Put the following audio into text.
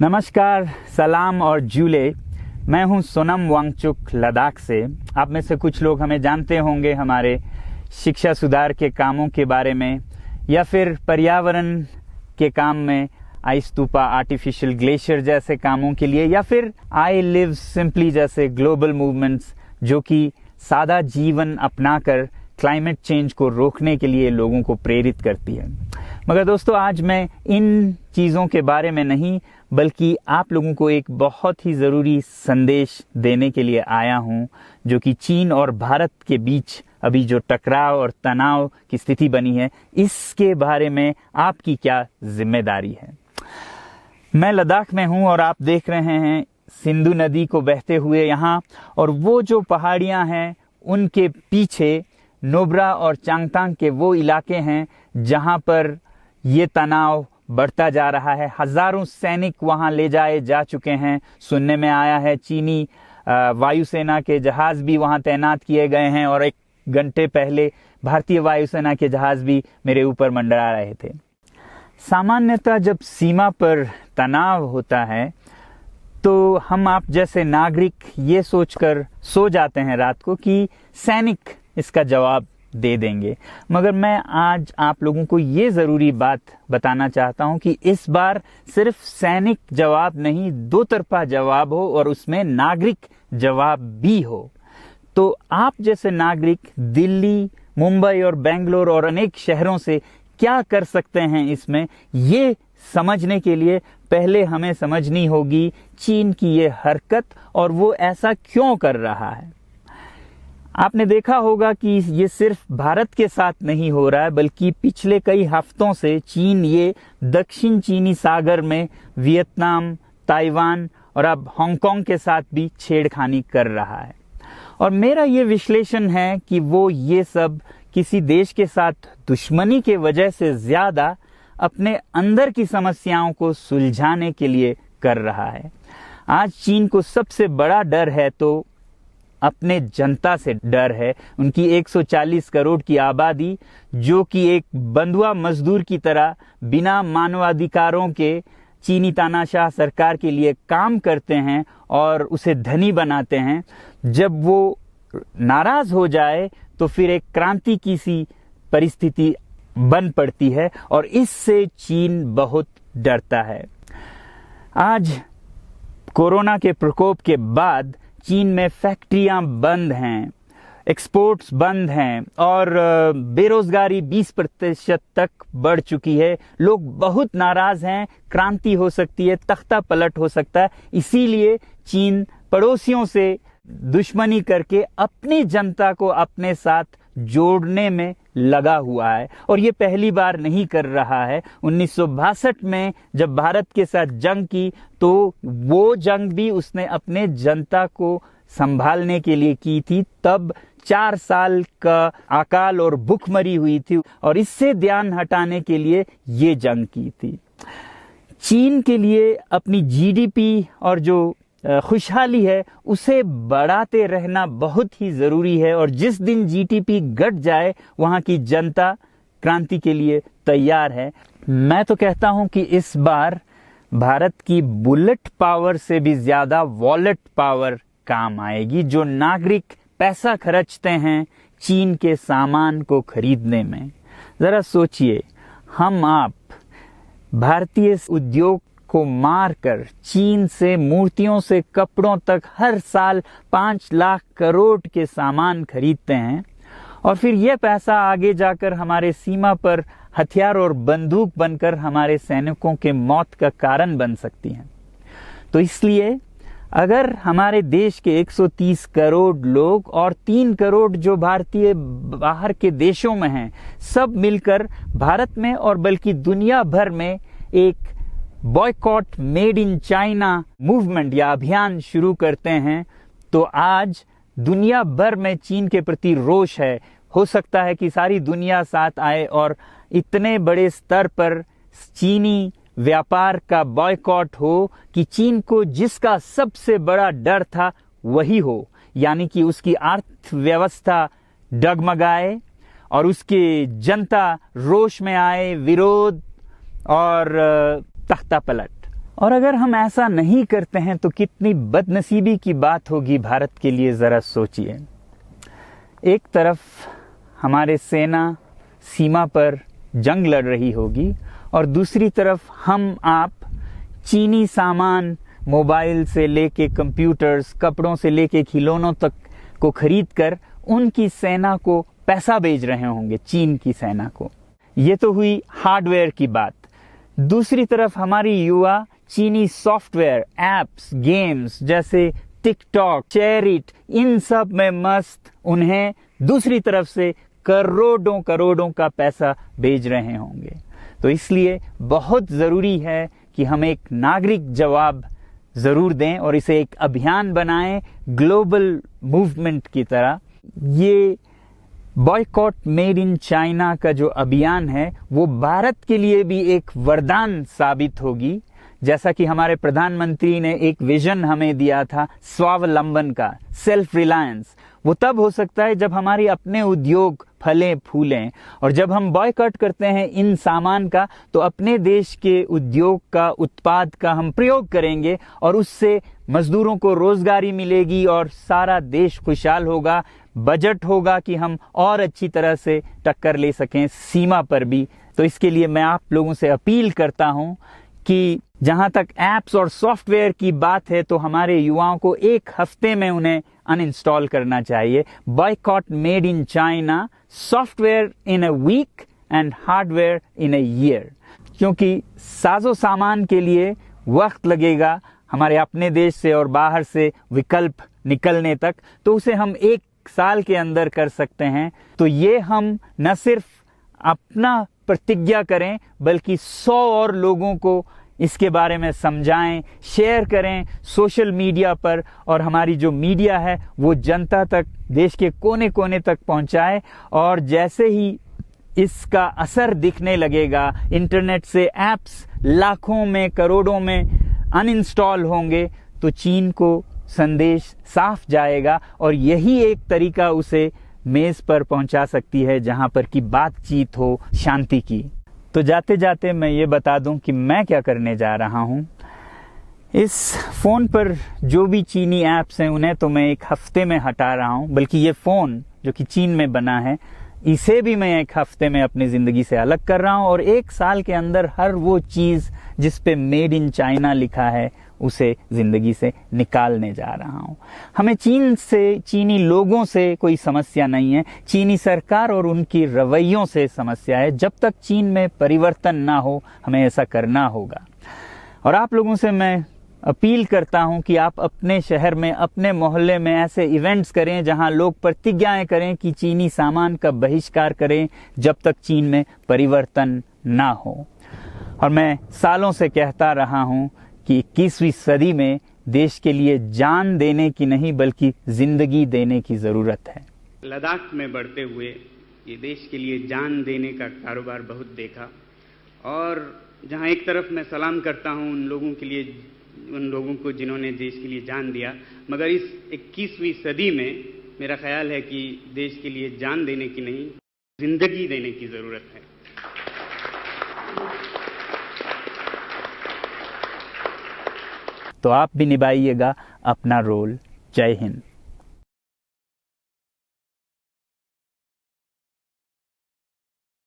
नमस्कार, सलाम और जूले। मैं हूं सोनम वांगचुक लद्दाख से। आप में से कुछ लोग हमें जानते होंगे हमारे शिक्षा सुधार के कामों के बारे में, या फिर पर्यावरण के काम में आइस स्तूपा, आर्टिफिशियल ग्लेशियर जैसे कामों के लिए, या फिर आई लिव सिंपली जैसे ग्लोबल मूवमेंट्स जो कि सादा जीवन अपनाकर क्लाइमेट चेंज को रोकने के लिए लोगों को प्रेरित करती है। मगर दोस्तों, आज मैं इन चीज़ों के बारे में नहीं बल्कि आप लोगों को एक बहुत ही ज़रूरी संदेश देने के लिए आया हूं, जो कि चीन और भारत के बीच अभी जो टकराव और तनाव की स्थिति बनी है, इसके बारे में आपकी क्या जिम्मेदारी है। मैं लद्दाख में हूं और आप देख रहे हैं सिंधु नदी को बहते हुए यहाँ, और वो जो पहाड़ियाँ हैं उनके पीछे नुब्रा और चांगतांग के वो इलाके हैं जहाँ पर ये तनाव बढ़ता जा रहा है। हजारों सैनिक वहां ले जाए जा चुके हैं। सुनने में आया है चीनी वायुसेना के जहाज भी वहां तैनात किए गए हैं, और एक घंटे पहले भारतीय वायुसेना के जहाज भी मेरे ऊपर मंडरा रहे थे। सामान्यतः जब सीमा पर तनाव होता है तो हम आप जैसे नागरिक ये सोचकर सो जाते हैं रात को कि सैनिक इसका जवाब दे देंगे। मगर मैं आज आप लोगों को ये ज़रूरी बात बताना चाहता हूं कि इस बार सिर्फ सैनिक जवाब नहीं, दो तरफा जवाब हो और उसमें नागरिक जवाब भी हो। तो आप जैसे नागरिक दिल्ली, मुंबई और बेंगलोर और अनेक शहरों से क्या कर सकते हैं इसमें, ये समझने के लिए पहले हमें समझनी होगी चीन की ये हरकत और वो ऐसा क्यों कर रहा है। आपने देखा होगा कि ये सिर्फ भारत के साथ नहीं हो रहा है, बल्कि पिछले कई हफ्तों से चीन ये दक्षिण चीनी सागर में वियतनाम, ताइवान और अब हांगकांग के साथ भी छेड़खानी कर रहा है। और मेरा ये विश्लेषण है कि वो ये सब किसी देश के साथ दुश्मनी के वजह से ज्यादा अपने अंदर की समस्याओं को सुलझाने के लिए कर रहा है। आज चीन को सबसे बड़ा डर है तो अपने जनता से डर है। उनकी 140 करोड़ की आबादी, जो कि एक बंधुआ मजदूर की तरह बिना मानवाधिकारों के चीनी तानाशाह सरकार के लिए काम करते हैं और उसे धनी बनाते हैं। जब वो नाराज हो जाए तो फिर एक क्रांति की सी परिस्थिति बन पड़ती है, और इससे चीन बहुत डरता है। आज कोरोना के प्रकोप के बाद चीन में फैक्ट्रियां बंद हैं, एक्सपोर्ट्स बंद हैं और बेरोजगारी 20% तक बढ़ चुकी है। लोग बहुत नाराज हैं, क्रांति हो सकती है, तख्ता पलट हो सकता है। इसीलिए चीन पड़ोसियों से दुश्मनी करके अपनी जनता को अपने साथ जोड़ने में लगा हुआ है, और ये पहली बार नहीं कर रहा है। 1962 में जब भारत के साथ जंग की तो वो जंग भी उसने अपने जनता को संभालने के लिए की थी। तब 4 साल का अकाल और भूखमरी हुई थी, और इससे ध्यान हटाने के लिए ये जंग की थी। चीन के लिए अपनी जीडीपी और जो खुशहाली है उसे बढ़ाते रहना बहुत ही जरूरी है, और जिस दिन जीडीपी घट जाए वहां की जनता क्रांति के लिए तैयार है। मैं तो कहता हूं कि इस बार भारत की बुलेट पावर से भी ज्यादा वॉलेट पावर काम आएगी, जो नागरिक पैसा खर्चते हैं चीन के सामान को खरीदने में। जरा सोचिए, हम आप भारतीय उद्योग को मारकर चीन से मूर्तियों से कपड़ों तक हर साल 5 लाख करोड़ के सामान खरीदते हैं, और फिर यह पैसा आगे जाकर हमारे सीमा पर हथियार और बंदूक बनकर हमारे सैनिकों के मौत का कारण बन सकती हैं। तो इसलिए अगर हमारे देश के 130 करोड़ लोग और 3 करोड़ जो भारतीय बाहर के देशों में हैं, सब मिलकर भारत में और बल्कि दुनिया भर में एक boycott made in China movement या अभियान शुरू करते हैं, तो आज दुनिया भर में चीन के प्रति रोष है। हो सकता है कि सारी दुनिया साथ आए और इतने बड़े स्तर पर चीनी व्यापार का बॉयकॉट हो कि चीन को जिसका सबसे बड़ा डर था वही हो, यानी कि उसकी अर्थव्यवस्था डगमगाए और उसकी जनता रोष में आए, विरोध और तख्ता पलट। और अगर हम ऐसा नहीं करते हैं तो कितनी बदनसीबी की बात होगी भारत के लिए, ज़रा सोचिए। एक तरफ हमारे सेना सीमा पर जंग लड़ रही होगी और दूसरी तरफ हम आप चीनी सामान, मोबाइल से लेके कंप्यूटर्स, कपड़ों से लेके खिलौनों तक को खरीद कर उनकी सेना को पैसा भेज रहे होंगे, चीन की सेना को। ये तो हुई हार्डवेयर की बात। दूसरी तरफ हमारी युवा चीनी सॉफ्टवेयर, एप्स, गेम्स जैसे टिकटॉक, शेयरिट, इन सब में मस्त, उन्हें दूसरी तरफ से करोड़ों करोड़ों का पैसा भेज रहे होंगे। तो इसलिए बहुत ज़रूरी है कि हम एक नागरिक जवाब ज़रूर दें और इसे एक अभियान बनाएं, ग्लोबल मूवमेंट की तरह। ये बॉयकॉट मेड इन चाइना का जो अभियान है वो भारत के लिए भी एक वरदान साबित होगी। जैसा कि हमारे प्रधानमंत्री ने एक विजन हमें दिया था स्वावलंबन का, सेल्फ रिलायंस, वो तब हो सकता है जब हमारे अपने उद्योग फलें फूलें। और जब हम बॉयकॉट करते हैं इन सामान का तो अपने देश के उद्योग का, उत्पाद का हम प्रयोग करेंगे और उससे मजदूरों को रोजगारी मिलेगी और सारा देश खुशहाल होगा। बजट होगा कि हम और अच्छी तरह से टक्कर ले सकें सीमा पर भी। तो इसके लिए मैं आप लोगों से अपील करता हूं कि जहां तक एप्स और सॉफ्टवेयर की बात है तो हमारे युवाओं को एक हफ्ते में उन्हें अनइंस्टॉल करना चाहिए। Boycott made in China, software in a week and hardware in a year. क्योंकि साजो सामान के लिए वक्त लगेगा हमारे अपने देश से और बाहर से विकल्प निकलने तक, तो उसे हम 1 साल के अंदर कर सकते हैं। तो ये हम न सिर्फ अपना प्रतिज्ञा करें बल्कि 100 और लोगों को इसके बारे में समझाएं, शेयर करें सोशल मीडिया पर, और हमारी जो मीडिया है वो जनता तक, देश के कोने कोने तक पहुंचाए। और जैसे ही इसका असर दिखने लगेगा, इंटरनेट से एप्स लाखों में, करोड़ों में अनइंस्टॉल होंगे, तो चीन को संदेश साफ जाएगा और यही एक तरीका उसे मेज पर पहुंचा सकती है जहां पर की बातचीत हो शांति की। तो जाते जाते मैं ये बता दूं कि मैं क्या करने जा रहा हूं। इस फोन पर जो भी चीनी ऐप्स हैं उन्हें तो मैं 1 हफ्ते में हटा रहा हूं, बल्कि ये फोन जो कि चीन में बना है इसे भी मैं 1 हफ्ते में अपनी जिंदगी से अलग कर रहा हूं और 1 साल के अंदर हर वो चीज जिस पे मेड इन चाइना लिखा है उसे जिंदगी से निकालने जा रहा हूं। हमें चीन से, चीनी लोगों से कोई समस्या नहीं है, चीनी सरकार और उनकी रवैयों से समस्या है। जब तक चीन में परिवर्तन ना हो हमें ऐसा करना होगा। और आप लोगों से मैं अपील करता हूं कि आप अपने शहर में, अपने मोहल्ले में ऐसे इवेंट्स करें जहां लोग प्रतिज्ञाएं करें कि चीनी सामान का बहिष्कार करें जब तक चीन में परिवर्तन ना हो। और मैं सालों से कहता रहा हूं कि 21वीं सदी में देश के लिए जान देने की नहीं बल्कि जिंदगी देने की जरूरत है। लद्दाख में बढ़ते हुए ये देश के लिए जान देने का कारोबार बहुत देखा, और जहां एक तरफ मैं सलाम करता हूं उन लोगों के लिए, उन लोगों को जिन्होंने देश के लिए जान दिया, मगर इस 21वीं सदी में मेरा ख्याल है कि देश के लिए जान देने की नहीं, जिंदगी देने की जरूरत है। तो आप भी निभाइएगा अपना रोल। जय हिंद।